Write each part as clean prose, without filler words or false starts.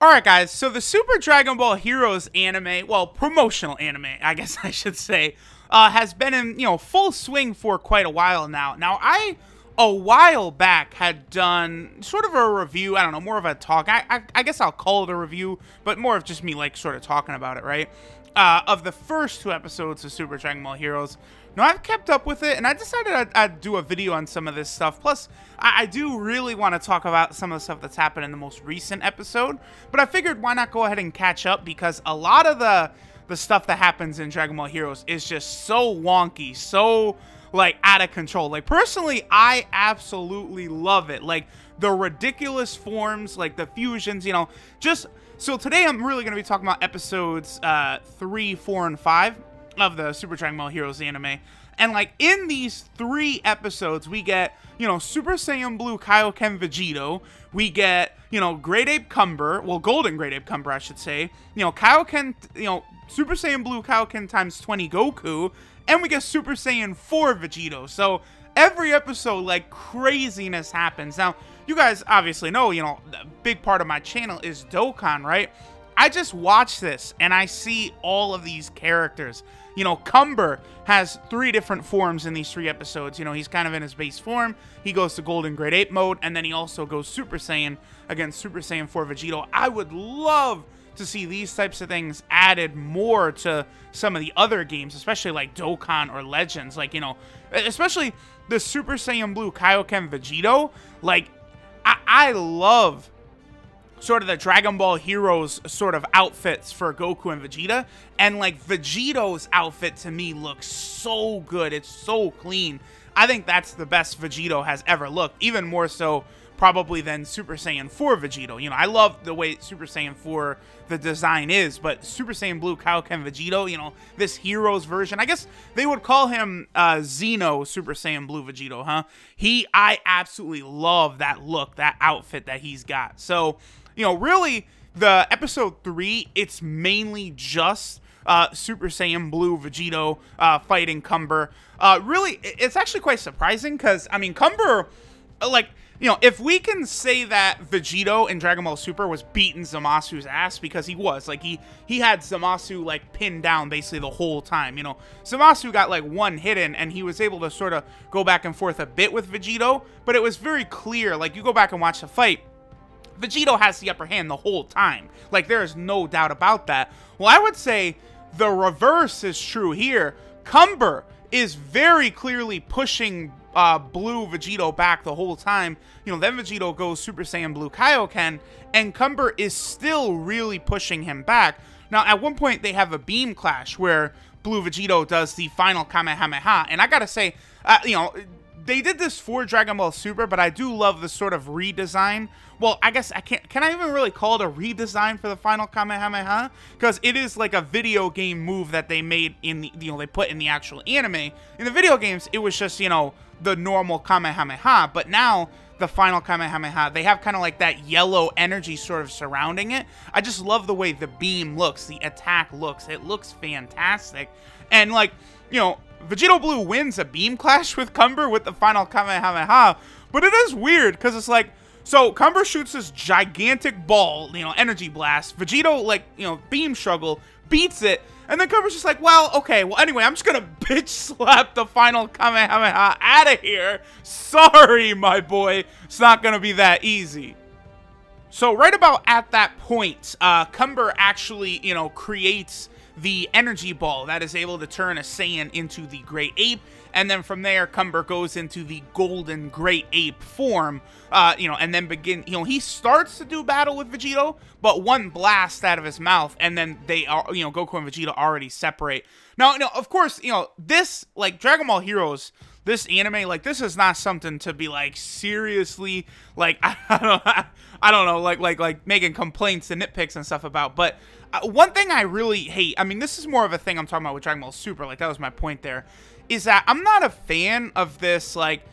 Alright guys, so the Super Dragon Ball Heroes anime, well, promotional anime, I guess I should say, has been in, full swing for quite a while now. Now, a while back, had done sort of a review, I don't know, more of a talk, I guess I'll call it a review, but more of just me, like, sort of talking about it, right? Of the first two episodes of Super Dragon Ball Heroes. Now, I've kept up with it, and I decided I'd do a video on some of this stuff. Plus, I do really want to talk about some of the stuff that's happened in the most recent episode. But I figured, why not go ahead and catch up? Because a lot of the stuff that happens in Dragon Ball Heroes is just so wonky, so, like, out of control. Like, personally, I absolutely love it. Like, the ridiculous forms, like, the fusions, just... So today I'm really going to be talking about episodes 3, 4, and 5 of the Super Dragon Ball Heroes anime. And, like, in these 3 episodes, we get, Super Saiyan Blue Kaioken Vegito. We get, Great Ape Cumber. Well, Golden Great Ape Cumber, I should say. Kaioken, Super Saiyan Blue Kaioken times 20 Goku. And we get Super Saiyan 4 Vegito. So, every episode, like, craziness happens. Now, you guys obviously know, a big part of my channel is Dokkan, right? I just watch this, and I see all of these characters. Cumber has 3 different forms in these 3 episodes. He's kind of in his base form. He goes to Golden Great Ape mode, and then he also goes Super Saiyan against Super Saiyan 4 Vegito. I would love to see these types of things added more to some of the other games, especially like Dokkan or Legends. Like, especially the Super Saiyan Blue Kaioken Vegito. Like, I love sort of the Dragon Ball Heroes sort of outfits for Goku and Vegeta. And, like, Vegito's outfit to me looks so good. It's so clean. I think that's the best Vegito has ever looked. Even more so probably than Super Saiyan 4 Vegito. I love the way Super Saiyan 4, the design is. But Super Saiyan Blue Kaioken Vegito, this Heroes version. I guess they would call him Xeno Super Saiyan Blue Vegito, huh? I absolutely love that look, that outfit that he's got. So, really, the episode 3, it's mainly just Super Saiyan Blue Vegito fighting Cumber. Really, it's actually quite surprising because, I mean, Cumber, like, if we can say that Vegito in Dragon Ball Super was beating Zamasu's ass, because he was, like, he had Zamasu, like, pinned down basically the whole time, Zamasu got, like, one hit in, and he was able to sort of go back and forth a bit with Vegito, but it was very clear, like, you go back and watch the fight, Vegito has the upper hand the whole time. Like, there is no doubt about that. Well, I would say the reverse is true here. Cumber is very clearly pushing Blue Vegito back the whole time. Then Vegito goes Super Saiyan Blue Kaioken, and Cumber is still really pushing him back. Now, at one point, they have a beam clash where Blue Vegito does the final Kamehameha, and I gotta say, they did this for Dragon Ball Super, but I do love the sort of redesign. Well, I guess I can't... Can I even really call it a redesign for the final Kamehameha? Because it is like a video game move that they made in the... they put in the actual anime. In the video games, it was just, the normal Kamehameha. But now, the final Kamehameha, they have kind of like that yellow energy sort of surrounding it. I just love the way the beam looks, the attack looks. It looks fantastic. And, like, Vegito Blue wins a beam clash with Cumber with the final Kamehameha, but it is weird, because it's like, so Cumber shoots this gigantic ball, energy blast, Vegito, like, beam struggle, beats it, and then Cumber's just like, well, okay, well, anyway, I'm just gonna bitch slap the final Kamehameha out of here. Sorry, my boy, it's not gonna be that easy. So right about at that point, Cumber actually, creates the energy ball that is able to turn a Saiyan into the Great Ape, and then from there, Cumber goes into the Golden Great Ape form, and then he starts to do battle with Vegito, but one blast out of his mouth, and then they are, Goku and Vegeta already separate. Now, of course, this, like, Dragon Ball Heroes, this anime, like, this is not something to be, like, seriously, like, I don't know, like making complaints and nitpicks and stuff about, but one thing I really hate, I mean, this is more of a thing I'm talking about with Dragon Ball Super, like, that was my point there, is that I'm not a fan of this, like,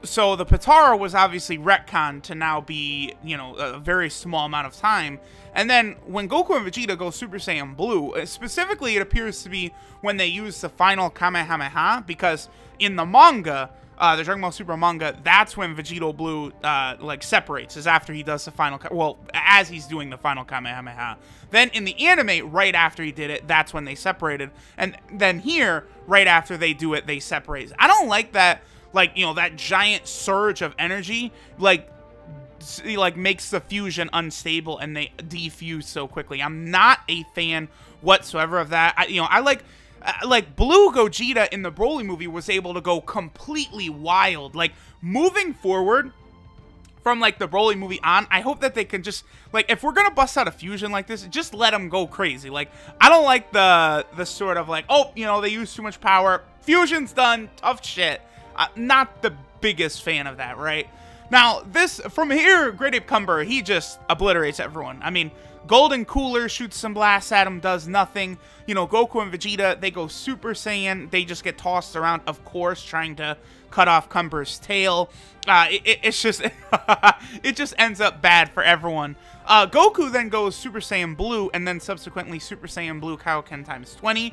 so the Potara was obviously retconned to now be, a very small amount of time, and then when Goku and Vegeta go Super Saiyan Blue, specifically it appears to be when they use the final Kamehameha, because in the manga, the Dragon Ball Super manga, that's when Vegito Blue, like, separates, is after he does the final, well, as he's doing the final Kamehameha. Then in the anime, right after he did it, that's when they separated. And then here, right after they do it, they separate. I don't like that, like, you know, that giant surge of energy, like makes the fusion unstable and they defuse so quickly. I'm not a fan whatsoever of that. I like Blue Gogeta in the Broly movie was able to go completely wild. Like, moving forward from, like, the Broly movie on, I hope that they can just, like, if we're gonna bust out a fusion like this, just let them go crazy. Like, I don't like the sort of, like, oh, you know, they use too much power, fusion's done, tough shit. Not the biggest fan of that, right? Now, this, from here, Great Ape Cumber, he just obliterates everyone. I mean, Golden Cooler shoots some blasts at him, does nothing. You know, Goku and Vegeta, they go Super Saiyan. They just get tossed around, of course, trying to cut off Cumber's tail. It's just, it just ends up bad for everyone. Goku then goes Super Saiyan Blue, and then subsequently Super Saiyan Blue Kaioken times 20,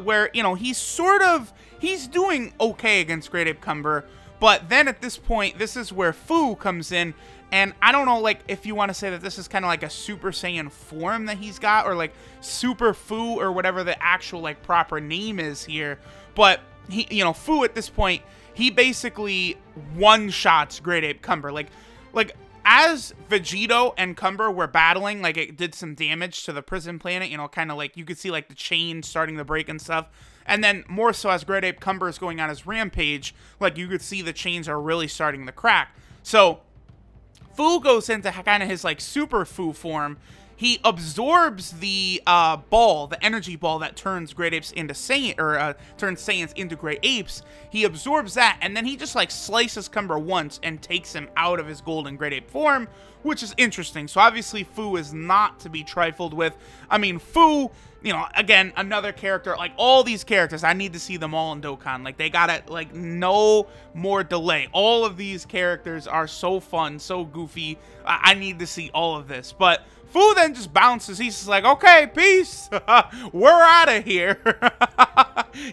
where, you know, he's doing okay against Great Ape Cumber. But then at this point, this is where Fu comes in, and I don't know, like, if you want to say that this is kind of like a Super Saiyan form that he's got, or like Super Fu, or whatever the actual, like, proper name is here. But he, you know, Fu at this point, he basically one-shots Great Ape Cumber. Like as Vegito and Cumber were battling, like, it did some damage to the prison planet, you know, kind of like, you could see, like, the chain starting to break and stuff. And then, more so, as Great Ape Cumber is going on his rampage, like, you could see the chains are really starting to crack. So, Fu goes into kind of his, like, Super Fu form. He absorbs the ball, the energy ball that turns Great Apes into Saiyan, or turns Saiyans into Great Apes. He absorbs that, and then he just, like, slices Cumber once and takes him out of his golden Great Ape form, which is interesting. So, obviously, Fu is not to be trifled with. I mean, Fu, you know, again, another character, like, all these characters, I need to see them all in Dokkan. Like, they gotta, like, no more delay. All of these characters are so fun, so goofy. I need to see all of this. But Fu then just bounces. He's just like, okay, peace. We're out of here.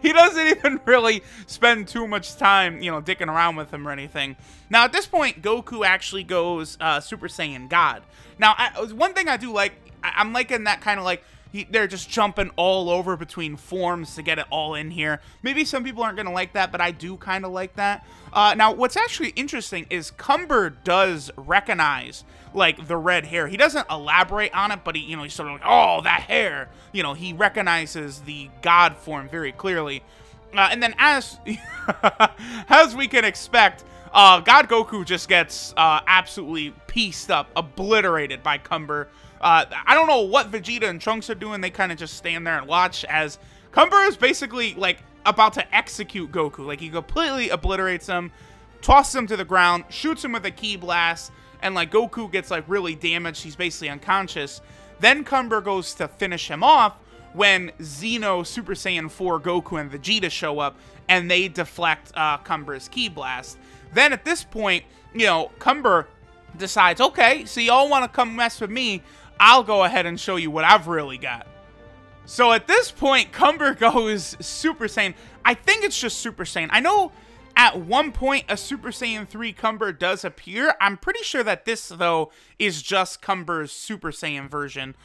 He doesn't even really spend too much time, you know, dicking around with him or anything. Now, at this point, Goku actually goes Super Saiyan God. Now, one thing I do like, I'm liking that kind of, like, they're just jumping all over between forms to get it all in here. Maybe some people aren't going to like that, but I do kind of like that. Now, what's actually interesting is Cumber does recognize, like, the red hair. He doesn't elaborate on it, but he, you know, he's sort of like, oh, that hair. You know, he recognizes the God form very clearly. And then as we can expect, God Goku just gets absolutely pieced up, obliterated by Cumber. I don't know what Vegeta and Trunks are doing. They kind of just stand there and watch as Cumber is basically, like, about to execute Goku. Like, he completely obliterates him, tosses him to the ground, shoots him with a ki blast, and, like, Goku gets, like, really damaged. He's basically unconscious. Then Cumber goes to finish him off when Xeno, Super Saiyan 4, Goku, and Vegeta show up, and they deflect Cumber's ki blast. Then at this point, you know, Cumber decides, okay, so y'all want to come mess with me, I'll go ahead and show you what I've really got. So at this point, Cumber goes Super Saiyan. I think it's just Super Saiyan. I know at one point a Super Saiyan 3 Cumber does appear. I'm pretty sure that this, though, is just Cumber's Super Saiyan version.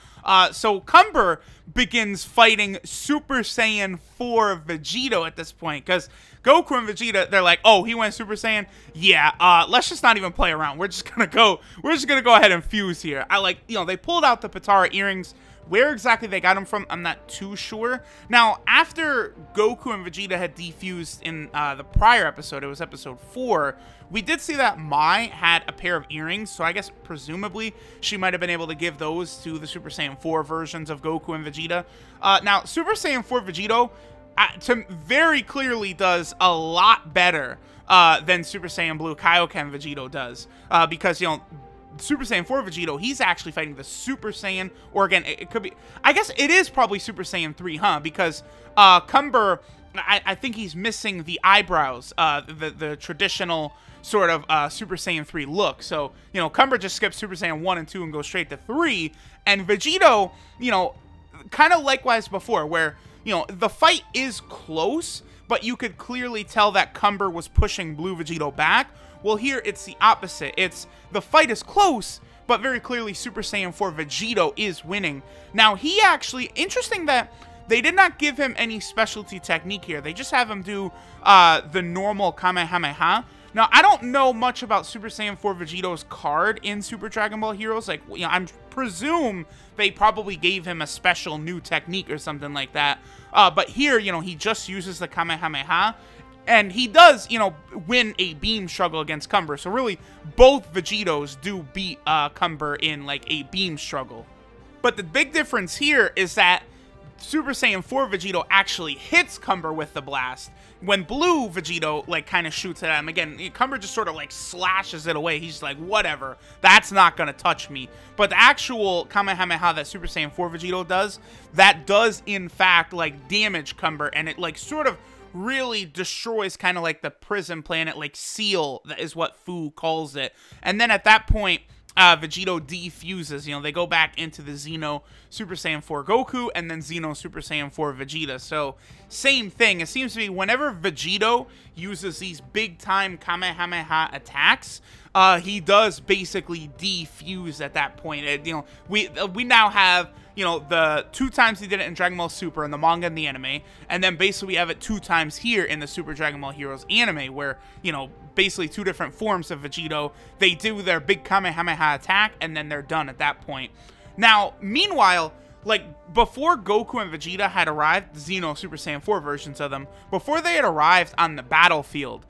So Cumber begins fighting Super Saiyan 4 Vegito at this point, because Goku and Vegeta, they're like, oh, he went Super Saiyan? Yeah, let's just not even play around. We're just gonna go ahead and fuse here. I like, you know, they pulled out the Patara earrings. Where exactly they got them from, I'm not too sure. Now, after Goku and Vegeta had defused in the prior episode, it was episode 4, we did see that Mai had a pair of earrings, so I guess presumably she might have been able to give those to the Super Saiyan 4 versions of Goku and Vegeta. Now, Super Saiyan 4 Vegito very clearly does a lot better than Super Saiyan Blue Kaioken Vegito does, because, you know, Super Saiyan 4 Vegito, he's actually fighting the Super Saiyan, or again, it could be, I guess it is probably Super Saiyan 3, huh? Because Cumber, I think he's missing the eyebrows, the traditional sort of Super Saiyan 3 look. So, you know, Cumber just skips Super Saiyan 1 and 2 and goes straight to 3, and Vegito, you know, kind of likewise before, where, you know, the fight is close, but you could clearly tell that Cumber was pushing Blue Vegito back. Well, here it's the opposite. It's the fight is close, but very clearly Super Saiyan 4 Vegito is winning. Now, he actually, interesting that they did not give him any specialty technique here. They just have him do the normal Kamehameha. Now, I don't know much about Super Saiyan 4 Vegito's card in Super Dragon Ball Heroes. Like, you know, I presume they probably gave him a special new technique or something like that. But here, you know, he just uses the Kamehameha. And he does, you know, win a beam struggle against Cumber. So really, both Vegitos do beat Cumber in, like, a beam struggle. But the big difference here is that Super Saiyan 4 Vegito actually hits Cumber with the blast. When Blue Vegito, like, kind of shoots at him, again, Cumber just sort of, like, slashes it away. He's like, whatever, that's not gonna touch me. But the actual Kamehameha that Super Saiyan 4 Vegito does, that does, in fact, like, damage Cumber. And it, like, sort of really destroys kind of like the prison planet, like, seal, that is what Fu calls it. And then at that point, Vegito defuses. You know, they go back into the Xeno Super Saiyan 4 Goku and then Xeno Super Saiyan 4 Vegeta. So, same thing. It seems to be whenever Vegito uses these big-time Kamehameha attacks, he does basically defuse at that point. You know, we now have, you know, the 2 times he did it in Dragon Ball Super in the manga and the anime, and then basically we have it 2 times here in the Super Dragon Ball Heroes anime, where, you know, basically 2 different forms of Vegito. They do their big Kamehameha attack, and then they're done at that point. Now, meanwhile, like, before Goku and Vegeta had arrived, the Xeno Super Saiyan 4 versions of them, before they had arrived on the battlefield,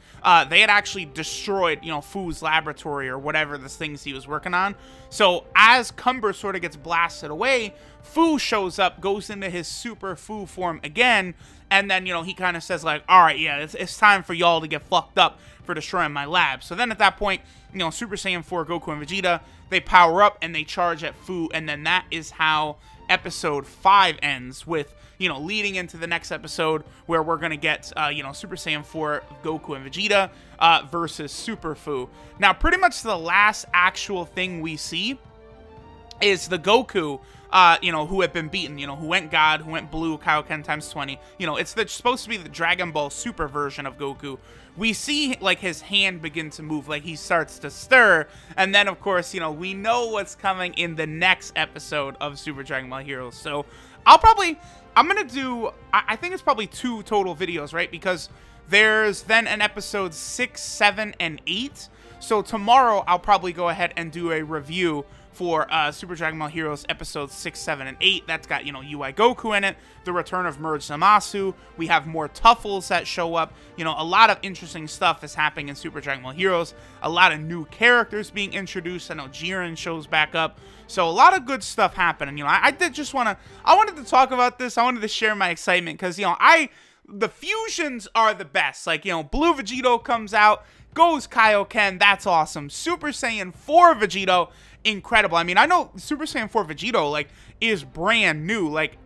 they had actually destroyed, you know, Fu's laboratory or whatever the things he was working on. So, as Cumber sort of gets blasted away, Fu shows up, goes into his Super Fu form again, and then, you know, he kind of says, like, alright, yeah, it's time for y'all to get fucked up for destroying my lab. So then at that point, you know, Super Saiyan 4 Goku and Vegeta, they power up and they charge at Fu, and then that is how episode 5 ends, with, you know, leading into the next episode where we're gonna get, you know, Super Saiyan 4 Goku and Vegeta versus Super Fu. Now, pretty much the last actual thing we see is the Goku, you know, who had been beaten, you know, who went God, who went Blue Kaioken times 20. You know, it's supposed to be the Dragon Ball Super version of Goku. We see, like, his hand begin to move, like, he starts to stir, and then, of course, you know, we know what's coming in the next episode of Super Dragon Ball Heroes. So, I'm gonna do, I think it's probably 2 total videos, right? Because there's then an episode 6, 7, and 8. So, tomorrow, I'll probably go ahead and do a review for Super Dragon Ball Heroes episodes 6, 7, and 8. That's got, you know, UI Goku in it, the return of Merge Zamasu, we have more Tuffles that show up, you know, a lot of interesting stuff is happening in Super Dragon Ball Heroes, a lot of new characters being introduced. I know Jiren shows back up, so a lot of good stuff happening. You know, I wanted to talk about this, I wanted to share my excitement, because, you know, the fusions are the best. Like, you know, Blue Vegito comes out, goes Kaioken, that's awesome. Super Saiyan 4 Vegito, incredible. I mean, I know Super Saiyan 4 Vegito, like, is brand new. Like,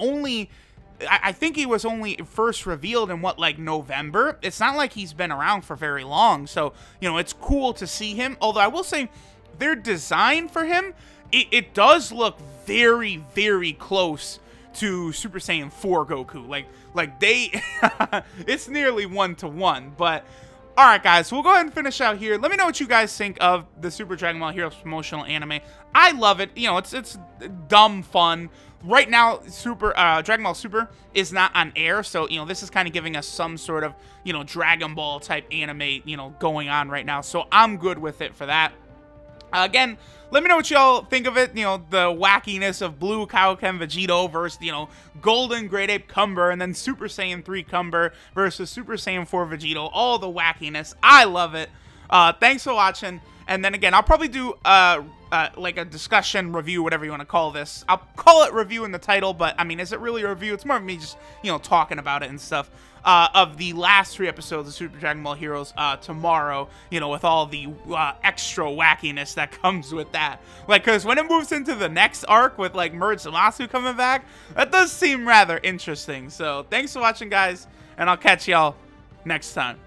I think he was only first revealed in, what, like, November? It's not like he's been around for very long. So, you know, it's cool to see him. Although, I will say, their design for him, it does look very, very close to Super Saiyan 4 Goku. Like they, it's nearly 1-to-1, but alright guys, we'll go ahead and finish out here. Let me know what you guys think of the Super Dragon Ball Heroes promotional anime. I love it. You know, it's dumb fun. Right now, Dragon Ball Super is not on air, so, you know, this is kind of giving us some sort of, you know, Dragon Ball type anime, you know, going on right now, so I'm good with it for that. Again, let me know what y'all think of it, you know, the wackiness of Blue Kaioken Vegito versus, you know, Golden Great Ape Cumber, and then Super Saiyan 3 Cumber versus Super Saiyan 4 Vegito, all the wackiness. I love it. Thanks for watching, and then again, I'll probably do, like a discussion, review, whatever you want to call this. I'll call it review in the title, but, I mean, is it really a review? It's more of me just, you know, talking about it and stuff. Of the last 3 episodes of Super Dragon Ball Heroes tomorrow, you know, with all the extra wackiness that comes with that. Like, because when it moves into the next arc with, like, Merge Zamasu coming back, that does seem rather interesting. So, thanks for watching, guys, and I'll catch y'all next time.